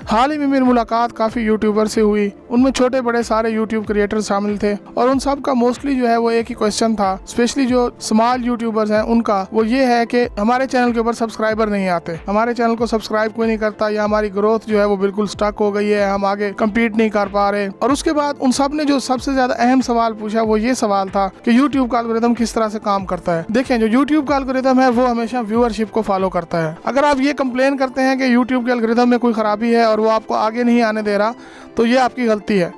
हाल ही में मेरी मुलाकात काफ़ी यूट्यूबर से हुई, उनमें छोटे बड़े सारे यूट्यूब क्रिएटर शामिल थे और उन सब का मोस्टली जो है वो एक ही क्वेश्चन था, स्पेशली जो स्मॉल यूट्यूबर्स हैं उनका, वो ये है कि हमारे चैनल के ऊपर सब्सक्राइबर नहीं आते, हमारे चैनल को सब्सक्राइब कोई नहीं करता, या हमारी ग्रोथ जो है वो बिल्कुल स्टक हो गई है, हम आगे कम्पीट नहीं कर पा रहे। और उसके बाद उन सब ने जो सबसे ज्यादा अहम सवाल पूछा वो ये सवाल था कि यूट्यूब का एल्गोरिथम किस तरह से काम करता है। देखें, जो यूट्यूब का एल्गोरिथम है वो हमेशा व्यूअरशिप को फॉलो करता है। अगर आप ये कंप्लेन करते हैं कि यूट्यूब के एल्गोरिथम में कोई खराबी है और वो आपको आगे नहीं आने दे रहा, तो ये आपकी गलती है।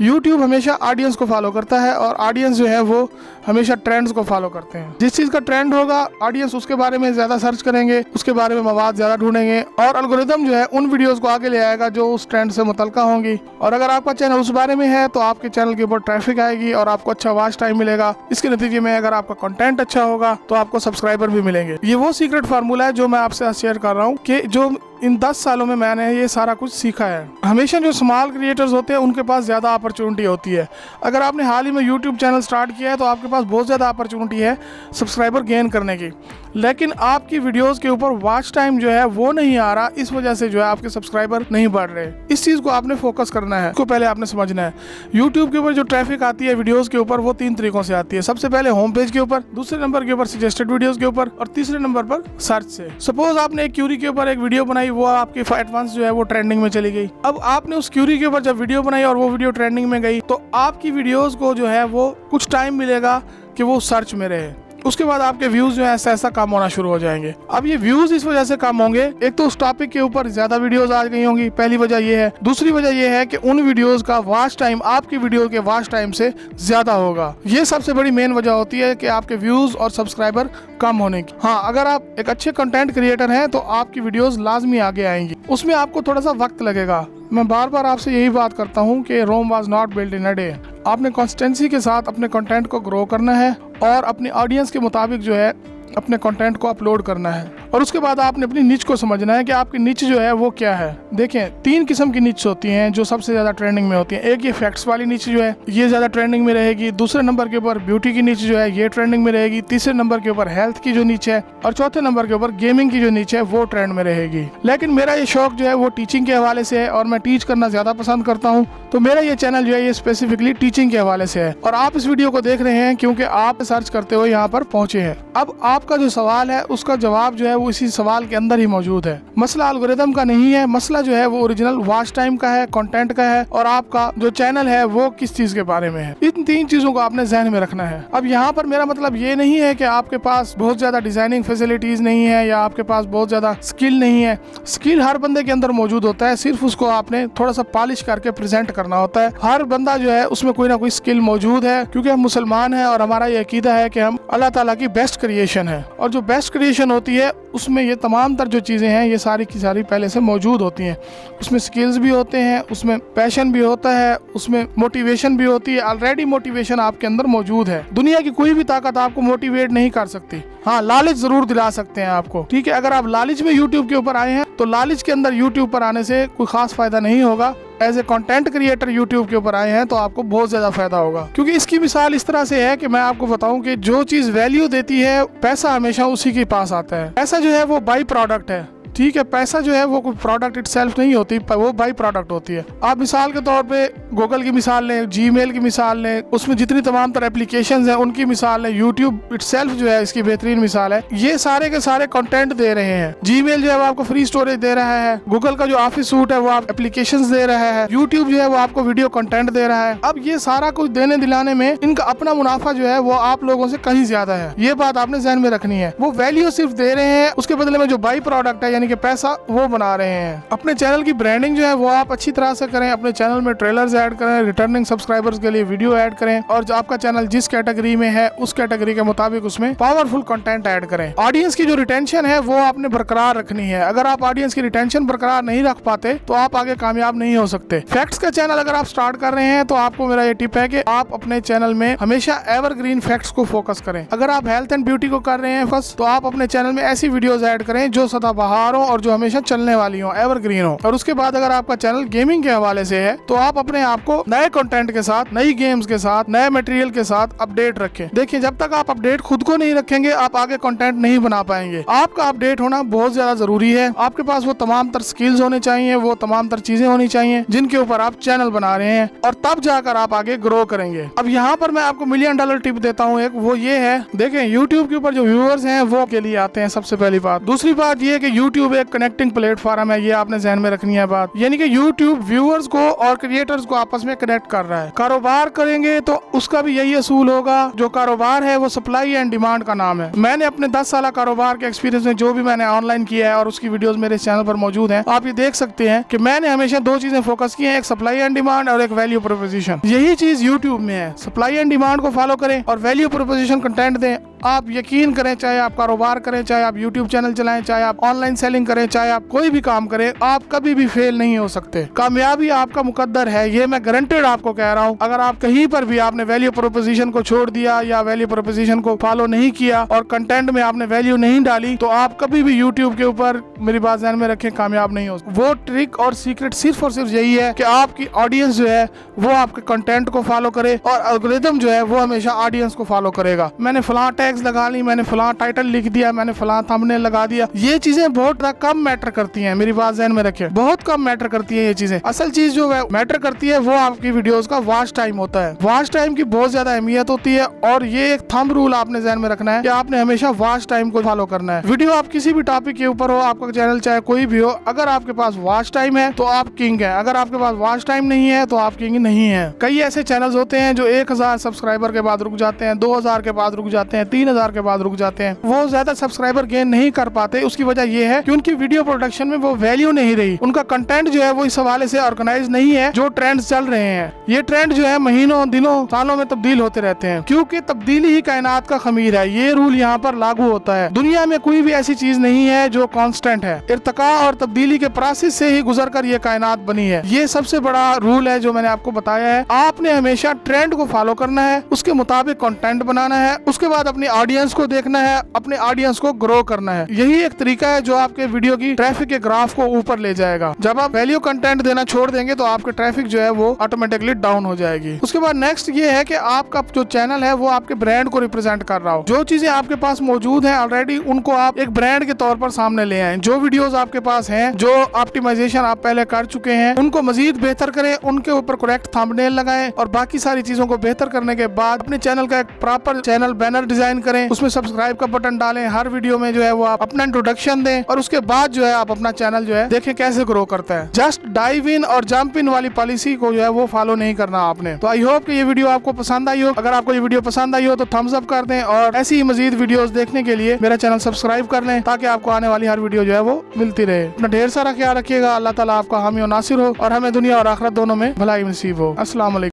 YouTube हमेशा ऑडियंस को फॉलो करता है और ऑडियंस जो है वो हमेशा ट्रेंड्स को फॉलो करते हैं। जिस चीज़ का ट्रेंड होगा ऑडियंस उसके बारे में ज़्यादा सर्च करेंगे, उसके बारे में मवाद ज़्यादा ढूंढेंगे और एल्गोरिथम जो है उन वीडियोस को आगे ले आएगा जो उस ट्रेंड से मुतल्लिका होंगी। और अगर आपका चैनल उस बारे में है तो आपके चैनल के ऊपर ट्रैफिक आएगी और आपको अच्छा वॉच टाइम मिलेगा। इसके नतीजे में अगर आपका कंटेंट अच्छा होगा तो आपको सब्सक्राइबर भी मिलेंगे। ये वो सीक्रेट फार्मूला है जो मैं आपसे शेयर कर रहा हूँ कि जो इन 10 सालों में मैंने ये सारा कुछ सीखा है। हमेशा जो स्मॉल क्रिएटर्स होते हैं उनके पास ज़्यादा अपॉर्चुनिटी होती है। अगर आपने हाल ही में यूट्यूब चैनल स्टार्ट किया है तो आपके पास बहुत ज़्यादा अपॉर्चुनिटी है सब्सक्राइबर गेन करने की, लेकिन आपकी वीडियोस के ऊपर वॉच टाइम जो है वो नहीं आ रहा, इस वजह से जो है आपके सब्सक्राइबर नहीं बढ़ रहे। इस चीज़ को आपने फोकस करना है, इसको पहले आपने समझना है। यूट्यूब के ऊपर जो ट्रैफिक आती है वीडियोस के ऊपर वो 3 तरीकों से आती है। सबसे पहले होम पेज के ऊपर, दूसरे नंबर के ऊपर सजेस्टेड वीडियोस के ऊपर और तीसरे नंबर पर सर्च से। सपोज आपने एक क्यूरी के ऊपर एक वीडियो बनाई, वो आपकी एडवांस जो है वो ट्रेंडिंग में चली गई। अब आपने उस क्यूरी के ऊपर जब वीडियो बनाई और वो वीडियो ट्रेंडिंग में गई तो आपकी वीडियोस को जो है वो कुछ टाइम मिलेगा कि वो सर्च में रहे। उसके बाद आपके व्यूज जो है ऐसा कम होना शुरू हो जाएंगे। अब ये व्यूज इस वजह से कम होंगे, एक तो उस टॉपिक के ऊपर ज्यादा वीडियोस आ गई होंगी, पहली वजह ये है। दूसरी वजह ये है कि उन वीडियोस का वॉच टाइम आपकी वीडियो के वॉच टाइम से ज्यादा होगा। ये सबसे बड़ी मेन वजह होती है कि आपके व्यूज और सब्सक्राइबर कम होने की। हाँ, अगर आप एक अच्छे कंटेंट क्रिएटर हैं तो आपकी वीडियोस लाजमी आगे आएंगी, उसमें आपको थोड़ा सा वक्त लगेगा। मैं बार बार आपसे यही बात करता हूँ कि Rome was not built in a day. आपने कंसिस्टेंसी के साथ अपने कंटेंट को ग्रो करना है और अपनी ऑडियंस के मुताबिक जो है अपने कंटेंट को अपलोड करना है। और उसके बाद आपने अपनी निच को समझना है कि आपकी निच जो है वो क्या है। देखें, 3 किस्म की निच होती हैं जो सबसे ज़्यादा ट्रेंडिंग में होती हैं। एक ये फैक्ट्स वाली निच जो है ये ज़्यादा ट्रेंडिंग में रहेगी। दूसरे नंबर के ऊपर ब्यूटी की निच जो है ये ट्रेंडिंग में रहेगी। तीसरे नंबर के ऊपर हेल्थ की जो निच है और चौथे नंबर के ऊपर गेमिंग की जो निच है वो ट्रेंड में रहेगी। लेकिन मेरा ये शौक जो है वो टीचिंग के हवाले से है और मैं टीच करना ज़्यादा पसंद करता हूँ, तो मेरा ये चैनल जो है ये स्पेसिफिकली टीचिंग के हवाले से है। और आप इस वीडियो को देख रहे हैं क्योंकि आप सर्च करते हुए यहाँ पर पहुंचे हैं। अब आपका जो सवाल है उसका जवाब जो है वो इसी सवाल के अंदर ही मौजूद है। मसला एल्गोरिथम का नहीं है, मसला जो है वो ओरिजिनल वॉच टाइम का है, कंटेंट का है और आपका जो चैनल है वो किस चीज के बारे में है। इन 3 चीजों को आपने जहन में रखना है। अब यहाँ पर मेरा मतलब ये नहीं है कि आपके पास बहुत ज्यादा डिजाइनिंग फैसिलिटीज नहीं है या आपके पास बहुत ज्यादा स्किल नहीं है। स्किल हर बंदे के अंदर मौजूद होता है, सिर्फ उसको आपने थोड़ा सा पॉलिश करके प्रेजेंट करना होता है। हर बंदा जो है उसमें कोई ना कोई स्किल मौजूद है, क्योंकि हम मुसलमान हैं और हमारा ये अकीदा है कि हम अल्लाह ताला की बेस्ट क्रिएशन है और जो बेस्ट क्रिएशन होती है उसमें ये तमाम तर जो चीज़ें हैं ये सारी की सारी पहले से मौजूद होती हैं। उसमें स्किल्स भी होते हैं, उसमें पैशन भी होता है, उसमें मोटिवेशन भी होती है। ऑलरेडी मोटिवेशन आपके अंदर मौजूद है। दुनिया की कोई भी ताकत आपको मोटिवेट नहीं कर सकती। हाँ, लालच जरूर दिला सकते हैं आपको, ठीक है। अगर आप लालच में यूट्यूब के ऊपर आए हैं तो लालच के अंदर यूट्यूब पर आने से कोई खास फायदा नहीं होगा। As a content creator YouTube के ऊपर आए हैं तो आपको बहुत ज्यादा फायदा होगा, क्योंकि इसकी मिसाल इस तरह से है कि मैं आपको बताऊं कि जो चीज वैल्यू देती है पैसा हमेशा उसी के पास आता है। पैसा जो है वो बाई प्रोडक्ट है, ठीक है। पैसा जो है वो कोई प्रोडक्ट इटसेल्फ नहीं होती, वो बाई प्रोडक्ट होती है। आप मिसाल के तौर पे गूगल की मिसाल लें, जीमेल की मिसाल लें, उसमें जितनी तमाम तरह एप्लीकेशंस हैं उनकी मिसाल लें, यूट्यूब इटसेल्फ जो है इसकी बेहतरीन मिसाल है। ये सारे के सारे कंटेंट दे रहे हैं। जीमेल जो है वो आपको फ्री स्टोरेज दे रहा है, गूगल का जो ऑफिस सूट है वो आप एप्लीकेशंस दे रहा है, यूट्यूब जो है वो आपको वीडियो कंटेंट दे रहा है। अब ये सारा कुछ देने दिलाने में इनका अपना मुनाफा जो है वो आप लोगों से कहीं ज्यादा है। ये बात आपने ध्यान में रखनी है। वो वैल्यू सिर्फ दे रहे हैं, उसके बदले में जो बाई प्रोडक्ट है यानी कि पैसा वो बना रहे हैं। अपने चैनल की ब्रांडिंग जो है वो आप अच्छी तरह से करें। अपने चैनल में ट्रेलर्स ऐड करें, रिटर्निंग सब्सक्राइबर्स के लिए वीडियो ऐड करें और जो आपका चैनल जिस कैटेगरी में है उस कैटेगरी के मुताबिक उसमें पावरफुल कंटेंट ऐड करें। ऑडियंस की जो रिटेंशन है वो आपने बरकरार रखनी है। अगर आप ऑडियंस की रिटेंशन बरकरार नहीं रख पाते तो आप आगे कामयाब नहीं हो सकते। फैक्ट्स का चैनल अगर आप स्टार्ट कर रहे हैं तो आपको मेरा ये टिप है कि आप अपने चैनल में हमेशा एवरग्रीन फैक्ट्स को फोकस करें। अगर आप हेल्थ एंड ब्यूटी को कर रहे हैं फर्स्ट, तो आप अपने चैनल में ऐसी वीडियोस ऐड करें जो सदाबहार हो और जो हमेशा चलने वाली हो, एवरग्रीन हो। और उसके बाद अगर आपका चैनल गेमिंग के हवाले से है तो आप अपने आप को नए कंटेंट के साथ, नई गेम्स के साथ, नए मटेरियल के साथ अपडेट रखें। देखिए, जब तक आप अपडेट खुद को नहीं रखेंगे आप आगे कंटेंट नहीं बना पाएंगे। आपका अपडेट होना बहुत ज्यादा जरूरी है। आपके पास वो तमाम तर स्किल्स होने चाहिए, वो तमाम तर चीजें होनी चाहिए जिनके ऊपर आप चैनल बना रहे हैं, और तब जाकर आप आगे ग्रो करेंगे। अब यहाँ पर मैं आपको $1,000,000 टिप देता हूँ एक, वो ये है, देखें YouTube के ऊपर जो व्यूअर्स हैं वो के लिए आते हैं, सबसे पहली बात। दूसरी बात ये कि YouTube एक कनेक्टिंग प्लेटफॉर्म है, ये आपने ध्यान में रखनी है बात, यानी कि YouTube व्यूअर्स को और क्रिएटर्स को आपस में कनेक्ट कर रहा है। कारोबार करेंगे तो उसका भी यही असूल होगा। जो कारोबार है वो सप्लाई एंड डिमांड का नाम है। मैंने अपने 10 साल कारोबार के एक्सपीरियंस में जो भी मैंने ऑनलाइन किया है और उसकी वीडियोस मेरे चैनल पर मौजूद हैं, आप ये देख सकते हैं कि मैंने हमेशा 2 चीजें फोकस की हैं, एक सप्लाई एंड डिमांड और एक वैल्यू प्रोपोजिशन। यही चीज YouTube में है। सप्लाई एंड डिमांड को फॉलो करें और वैल्यू प्रोपोजिशन कंटेंट दें। आप यकीन करें, चाहे आप कारोबार करें, चाहे आप YouTube चैनल चलाएं, चाहे आप ऑनलाइन सेलिंग करें, चाहे आप कोई भी काम करें, आप कभी भी फेल नहीं हो सकते। कामयाबी आपका मुकद्दर है, ये मैं गारंटेड आपको कह रहा हूँ। अगर आप कहीं पर भी आपने वैल्यू प्रोपोजिशन को छोड़ दिया या वैल्यू प्रोपोजिशन को फॉलो नहीं किया और कंटेंट में आपने वैल्यू नहीं डाली, तो आप कभी भी YouTube के ऊपर, मेरी बात ध्यान में रखें, कामयाब नहीं हो सकते। वो ट्रिक और सीक्रेट सिर्फ और सिर्फ यही है कि आपकी ऑडियंस जो है वो आपके कंटेंट को फॉलो करे और एल्गोरिथम जो है वो हमेशा ऑडियंस को फॉलो करेगा। मैंने फलां टैग्स लगा ली, मैंने फलां टाइटल लिख दिया, मैंने फलां थंबनेल लगा दिया, ये चीजें बहुत कम मैटर करती हैं। मेरी बात ध्यान में रखें, बहुत कम मैटर करती है ये चीजें। असल चीज जो मैटर करती है वो आपकी वीडियोस का वॉच टाइम होता है। वॉच टाइम की बहुत ज्यादा अहमियत होती है और ये एक थंब रूल आपने ध्यान में रखना है कि आपने हमेशा वॉच टाइम को फॉलो करना है। वीडियो आप किसी भी टॉपिक के ऊपर हो, आपका चैनल चाहे कोई भी हो, अगर आपके पास वॉच टाइम है तो आप किंग है, अगर आपके पास वॉच टाइम नहीं है तो आप किंग नहीं है। कई ऐसे चैनल्स होते हैं जो 1000 सब्सक्राइबर के बाद रुक जाते हैं, 2000 के बाद रुक जाते हैं, 3000 के बाद रुक जाते हैं। वो ज्यादा सब्सक्राइबर गेन नहीं कर पाते। उसकी वजह यह है कि उनकी वीडियो प्रोडक्शन में वो वैल्यू नहीं रही, उनका कंटेंट जो है वो इस हवाले से ऑर्गेनाइज नहीं है। जो ट्रेंड्स चल रहे हैं, ये ट्रेंड जो है महीनों, दिनों, सालों में तब्दील होते रहते हैं, क्योंकि तब्दीली ही कायनात का खमीर है। ये रूल यहाँ पर लागू होता है। दुनिया में कोई भी ऐसी चीज नहीं है जो कांस्टेंट है। इर्तिका और तब्दीली के प्रोसेस से ही गुजर कर ये कायनात बनी है। ये सबसे बड़ा रूल है जो मैंने आपको बताया है। आपने हमेशा ट्रेंड को फॉलो करना है, उसके मुताबिक कंटेंट बनाना है, उसके बाद अपनी ऑडियंस को देखना है, अपने ऑडियंस को ग्रो करना है। यही एक तरीका है जो आपके वीडियो की ट्रैफिक के ग्राफ को ऊपर ले जाएगा। जब आप वैल्यू कंटेंट देना छोड़ देंगे तो आपके ट्रैफिक जो है वो ऑटोमेटिकली डाउन हो जाएगी। उसके बाद नेक्स्ट ये है कि आपका जो चैनल है वो आपके ब्रांड को रिप्रेजेंट कर रहा हो। जो चीजें आपके पास मौजूद हैं ऑलरेडी, उनको आप एक ब्रांड के तौर पर सामने ले आए। जो वीडियोस आपके पास हैं, जो ऑप्टिमाइजेशन आप पहले कर चुके हैं, उनको मजीद बेहतर करें, उनके ऊपर करेक्ट थंबनेल लगाएं और बाकी सारी चीजों को बेहतर करने के बाद अपने चैनल का एक प्रॉपर चैनल बैनर डिजाइन करें, उसमें सब्सक्राइब का बटन डालें, हर वीडियो में जो है वो आप अपना इंट्रोडक्शन दें और उसके बाद जो है आप अपना चैनल जो है देखें कैसे ग्रो करता है। जस्ट डाइव इन और जंप इन वाली पॉलिसी को जो है वो फॉलो नहीं करना आपने। तो आई होप कि ये वीडियो आपको पसंद आई हो। अगर आपको ये वीडियो पसंद आई हो तो थम्स अप कर दें और ऐसी ही मजीद वीडियोस देखने के लिए मेरा चैनल सब्सक्राइब कर लें ताकि आपको आने वाली हर वीडियो जो है वो मिलती रहे। अपना ढेर सारा ख्याल रखिएगा। अल्लाह ताला आपका हामी और नासिर हो और हमें दुनिया और आखिरत दोनों में भलाई नसीब हो। अस्सलाम वालेकुम।